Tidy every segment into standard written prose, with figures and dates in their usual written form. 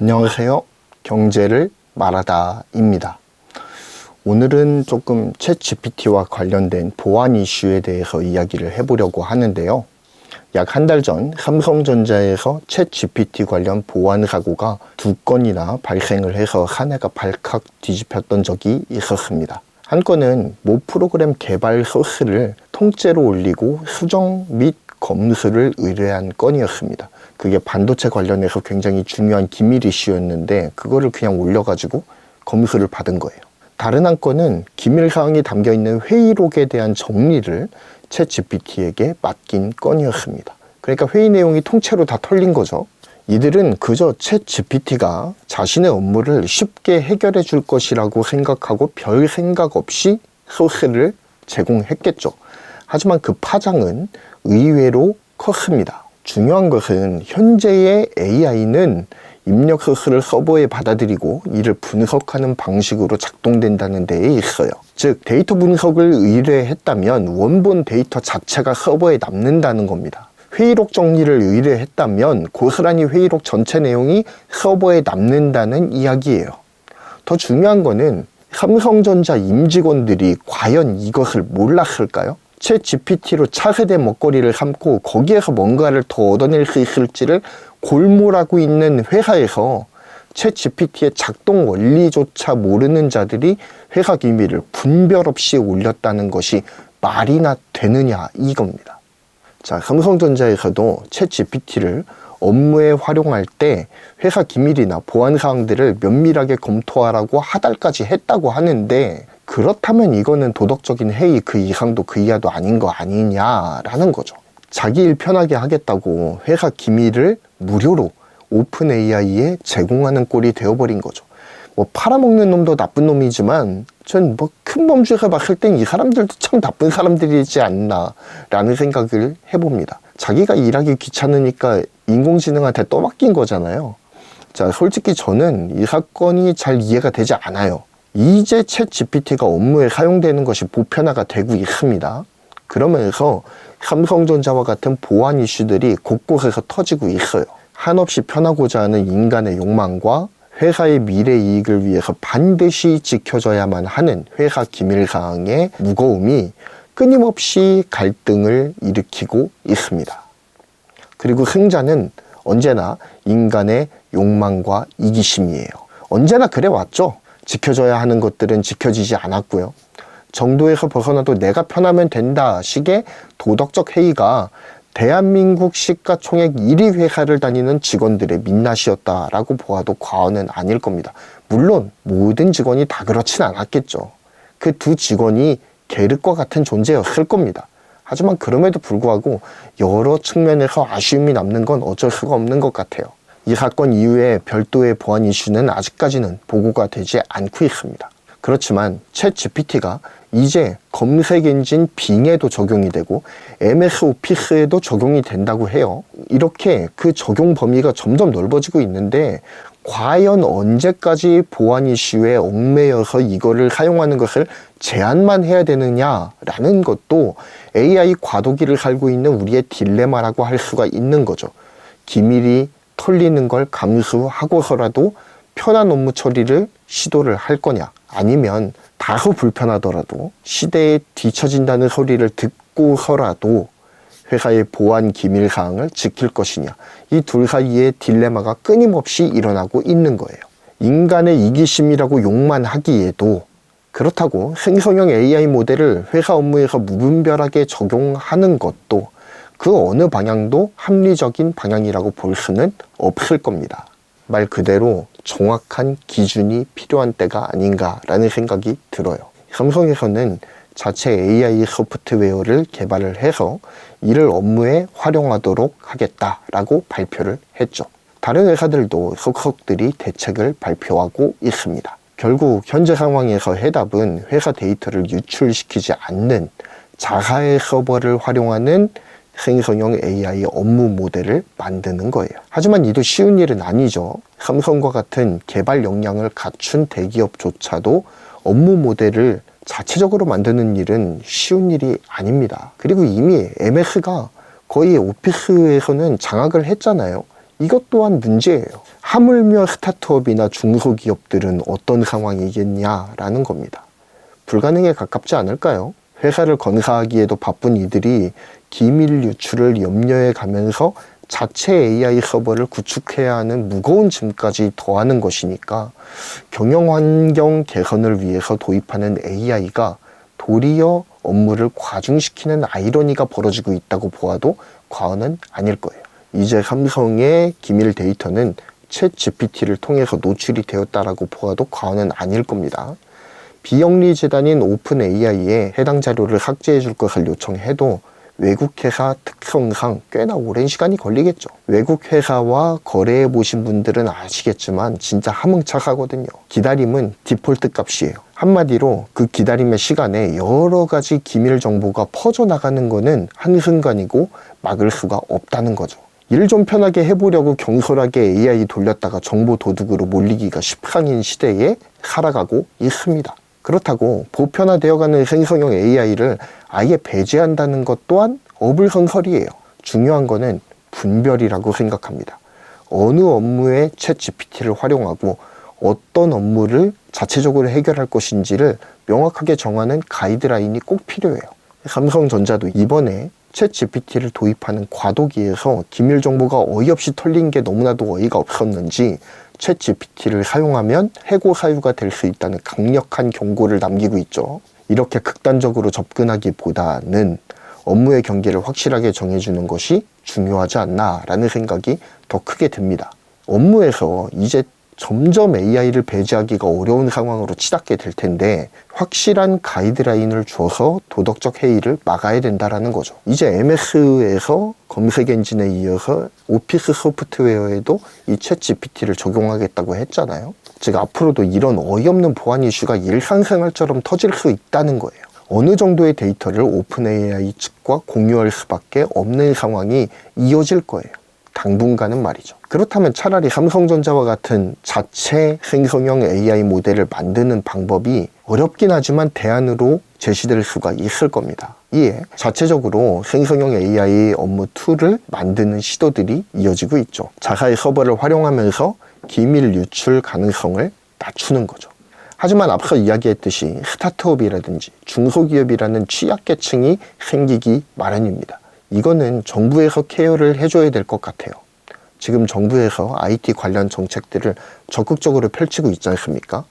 안녕하세요. 경제를 말하다입니다. 오늘은 조금 챗GPT와 관련된 보안 이슈에 대해서 이야기를 해보려고 하는데요. 약 한 달 전 삼성전자에서 챗GPT 관련 보안 사고가 2건이나 발생을 해서 한 해가 발칵 뒤집혔던 적이 있었습니다. 한 건은 모 프로그램 개발 소스를 통째로 올리고 수정 및 검수를 의뢰한 건이었습니다. 그게 반도체 관련해서 굉장히 중요한 기밀 이슈였는데 그거를 그냥 올려가지고 검수를 받은 거예요. 다른 한 건은 기밀 사항이 담겨있는 회의록에 대한 정리를 챗GPT에게 맡긴 건이었습니다. 그러니까 회의 내용이 통째로 다 털린 거죠. 이들은 그저 챗GPT가 자신의 업무를 쉽게 해결해 줄 것이라고 생각하고 별 생각 없이 소스를 제공했겠죠. 하지만 그 파장은 의외로 컸습니다. 중요한 것은 현재의 AI는 입력 소스를 서버에 받아들이고 이를 분석하는 방식으로 작동된다는 데에 있어요. 즉 데이터 분석을 의뢰했다면 원본 데이터 자체가 서버에 남는다는 겁니다. 회의록 정리를 의뢰했다면 고스란히 회의록 전체 내용이 서버에 남는다는 이야기예요. 더 중요한 거는 삼성전자 임직원들이 과연 이것을 몰랐을까요? 챗GPT로 차세대 먹거리를 삼고 거기에서 뭔가를 더 얻어낼 수 있을지를 골몰하고 있는 회사에서 챗GPT의 작동 원리조차 모르는 자들이 회사 기밀을 분별 없이 올렸다는 것이 말이나 되느냐 이겁니다. 자, 삼성전자에서도 챗GPT를 업무에 활용할 때 회사 기밀이나 보안 사항들을 면밀하게 검토하라고 하달까지 했다고 하는데 그렇다면 이거는 도덕적인 해이 그 이상도 그 이하도 아닌 거 아니냐라는 거죠. 자기 일 편하게 하겠다고 회사 기밀을 무료로 오픈 AI에 제공하는 꼴이 되어버린 거죠. 뭐 팔아먹는 놈도 나쁜 놈이지만 전 뭐 큰 범주에서 봤을 땐 이 사람들도 참 나쁜 사람들이지 않나 라는 생각을 해봅니다. 자기가 일하기 귀찮으니까 인공지능한테 떠맡긴 거잖아요. 자, 솔직히 저는 이 사건이 잘 이해가 되지 않아요. 이제 챗GPT가 업무에 사용되는 것이 보편화가 되고 있습니다. 그러면서 삼성전자와 같은 보안 이슈들이 곳곳에서 터지고 있어요. 한없이 편하고자 하는 인간의 욕망과 회사의 미래 이익을 위해서 반드시 지켜져야만 하는 회사 기밀 사항의 무거움이 끊임없이 갈등을 일으키고 있습니다. 그리고 승자는 언제나 인간의 욕망과 이기심이에요. 언제나 그래 왔죠. 지켜져야 하는 것들은 지켜지지 않았고요. 정도에서 벗어나도 내가 편하면 된다 식의 도덕적 해이가 대한민국 시가총액 1위 회사를 다니는 직원들의 민낯이었다라고 보아도 과언은 아닐 겁니다. 물론 모든 직원이 다 그렇진 않았겠죠. 그 두 직원이 계륵과 같은 존재였을 겁니다. 하지만 그럼에도 불구하고 여러 측면에서 아쉬움이 남는 건 어쩔 수가 없는 것 같아요. 이 사건 이후에 별도의 보안 이슈는 아직까지는 보고가 되지 않고 있습니다. 그렇지만 챗GPT가 이제 검색 엔진 빙에도 적용이 되고 MS 오피스에도 적용이 된다고 해요. 이렇게 그 적용 범위가 점점 넓어지고 있는데 과연 언제까지 보안 이슈에 얽매여서 이거를 사용하는 것을 제한만 해야 되느냐라는 것도 AI 과도기를 살고 있는 우리의 딜레마라고 할 수가 있는 거죠. 기밀이 털리는 걸 감수하고서라도 편한 업무 처리를 시도를 할 거냐, 아니면 다소 불편하더라도 시대에 뒤처진다는 소리를 듣고서라도 회사의 보안 기밀 사항을 지킬 것이냐, 이 둘 사이의 딜레마가 끊임없이 일어나고 있는 거예요. 인간의 이기심이라고 욕만 하기에도 그렇다고 생성형 AI 모델을 회사 업무에서 무분별하게 적용하는 것도 그 어느 방향도 합리적인 방향이라고 볼 수는 없을 겁니다. 말 그대로 정확한 기준이 필요한 때가 아닌가라는 생각이 들어요. 삼성에서는 자체 AI 소프트웨어를 개발을 해서 이를 업무에 활용하도록 하겠다라고 발표를 했죠. 다른 회사들도 속속들이 대책을 발표하고 있습니다. 결국 현재 상황에서 해답은 회사 데이터를 유출시키지 않는 자사의 서버를 활용하는 생성형 AI 업무 모델을 만드는 거예요. 하지만 이도 쉬운 일은 아니죠. 삼성과 같은 개발 역량을 갖춘 대기업조차도 업무 모델을 자체적으로 만드는 일은 쉬운 일이 아닙니다. 그리고 이미 MS가 거의 오피스에서는 장악을 했잖아요. 이것 또한 문제예요. 하물며 스타트업이나 중소기업들은 어떤 상황이겠냐라는 겁니다. 불가능에 가깝지 않을까요? 회사를 건사하기에도 바쁜 이들이 기밀 유출을 염려해 가면서 자체 AI 서버를 구축해야 하는 무거운 짐까지 더하는 것이니까 경영 환경 개선을 위해서 도입하는 AI가 도리어 업무를 과중시키는 아이러니가 벌어지고 있다고 보아도 과언은 아닐 거예요. 이제 삼성의 기밀 데이터는 챗 GPT를 통해서 노출이 되었다라고 보아도 과언은 아닐 겁니다. 비영리 재단인 오픈 AI에 해당 자료를 삭제해 줄 것을 요청해도 외국 회사 특성상 꽤나 오랜 시간이 걸리겠죠. 외국 회사와 거래해 보신 분들은 아시겠지만 진짜 하뭉차하거든요. 기다림은 디폴트 값이에요. 한마디로 그 기다림의 시간에 여러 가지 기밀 정보가 퍼져나가는 거는 한순간이고 막을 수가 없다는 거죠. 일 좀 편하게 해보려고 경솔하게 AI 돌렸다가 정보 도둑으로 몰리기가 십상인 시대에 살아가고 있습니다. 그렇다고 보편화되어가는 생성형 AI를 아예 배제한다는 것 또한 어불성설이에요. 중요한 거는 분별이라고 생각합니다. 어느 업무에 챗 GPT를 활용하고 어떤 업무를 자체적으로 해결할 것인지를 명확하게 정하는 가이드라인이 꼭 필요해요. 삼성전자도 이번에 챗 GPT를 도입하는 과도기에서 기밀 정보가 어이없이 털린 게 너무나도 어이가 없었는지 챗 GPT를 사용하면 해고 사유가 될 수 있다는 강력한 경고를 남기고 있죠. 이렇게 극단적으로 접근하기보다는 업무의 경계를 확실하게 정해주는 것이 중요하지 않나라는 생각이 더 크게 듭니다. 업무에서 이제 점점 AI를 배제하기가 어려운 상황으로 치닫게 될 텐데 확실한 가이드라인을 줘서 도덕적 해이를 막아야 된다는 거죠. 이제 MS에서 검색 엔진에 이어서 오피스 소프트웨어에도 이 챗 GPT를 적용하겠다고 했잖아요. 즉 앞으로도 이런 어이없는 보안 이슈가 일상생활처럼 터질 수 있다는 거예요. 어느 정도의 데이터를 오픈 AI 측과 공유할 수밖에 없는 상황이 이어질 거예요. 당분간은 말이죠. 그렇다면 차라리 삼성전자와 같은 자체 생성형 AI 모델을 만드는 방법이 어렵긴 하지만 대안으로 제시될 수가 있을 겁니다. 이에 자체적으로 생성형 AI 업무 툴을 만드는 시도들이 이어지고 있죠. 자사의 서버를 활용하면서 기밀 유출 가능성을 낮추는 거죠. 하지만 앞서 이야기했듯이 스타트업이라든지 중소기업이라는 취약계층이 생기기 마련입니다. 이거는 정부에서 케어를 해줘야 될 것 같아요. 지금 정부에서 IT 관련 정책들을 적극적으로 펼치고 있지 않습니까?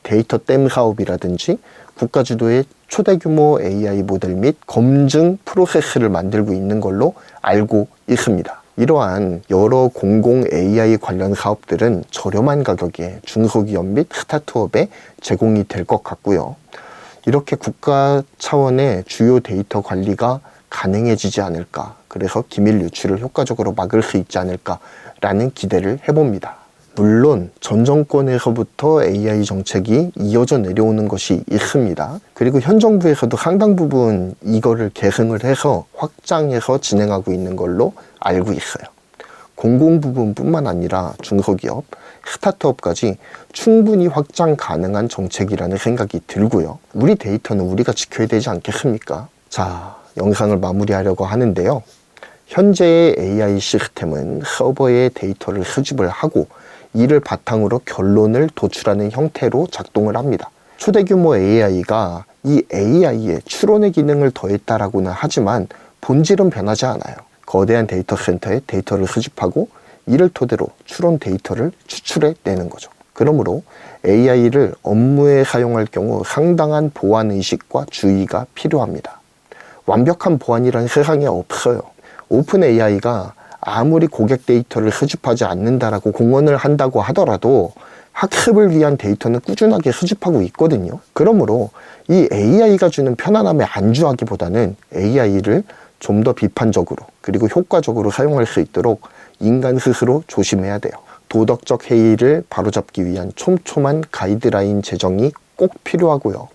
데이터 댐 사업이라든지 국가 주도의 초대 규모 AI 모델 및 검증 프로세스를 만들고 있는 걸로 알고 있습니다. 이러한 여러 공공 AI 관련 사업들은 저렴한 가격에 중소기업 및 스타트업에 제공이 될 것 같고요. 이렇게 국가 차원의 주요 데이터 관리가 가능해지지 않을까, 그래서 기밀 유출을 효과적으로 막을 수 있지 않을까라는 기대를 해봅니다. 물론 전 정권에서부터 AI 정책이 이어져 내려오는 것이 있습니다. 그리고 현 정부에서도 상당 부분 이거를 계승을 해서 확장해서 진행하고 있는 걸로 알고 있어요. 공공 부분뿐만 아니라 중소기업, 스타트업까지 충분히 확장 가능한 정책이라는 생각이 들고요. 우리 데이터는 우리가 지켜야 되지 않겠습니까? 자, 영상을 마무리하려고 하는데요. 현재의 AI 시스템은 서버의 데이터를 수집을 하고 이를 바탕으로 결론을 도출하는 형태로 작동을 합니다. 초대 규모 AI가 이 AI에 추론의 기능을 더했다라고는 하지만 본질은 변하지 않아요. 거대한 데이터 센터에 데이터를 수집하고 이를 토대로 추론 데이터를 추출해 내는 거죠. 그러므로 AI를 업무에 사용할 경우 상당한 보안 의식과 주의가 필요합니다. 완벽한 보안이란 세상에 없어요. 오픈 AI가 아무리 고객 데이터를 수집하지 않는다라고 공언을 한다고 하더라도 학습을 위한 데이터는 꾸준하게 수집하고 있거든요. 그러므로 이 AI가 주는 편안함에 안주하기보다는 AI를 좀 더 비판적으로 그리고 효과적으로 사용할 수 있도록 인간 스스로 조심해야 돼요. 도덕적 해이를 바로잡기 위한 촘촘한 가이드라인 제정이 꼭 필요하고요.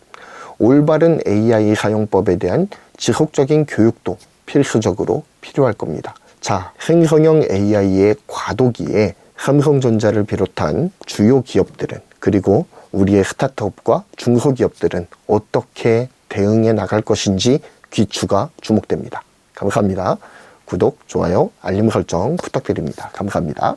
올바른 AI 사용법에 대한 지속적인 교육도 필수적으로 필요할 겁니다. 자, 생성형 AI의 과도기에 삼성전자를 비롯한 주요 기업들은, 그리고 우리의 스타트업과 중소기업들은 어떻게 대응해 나갈 것인지 귀추가 주목됩니다. 감사합니다. 구독, 좋아요, 알림 설정 부탁드립니다. 감사합니다.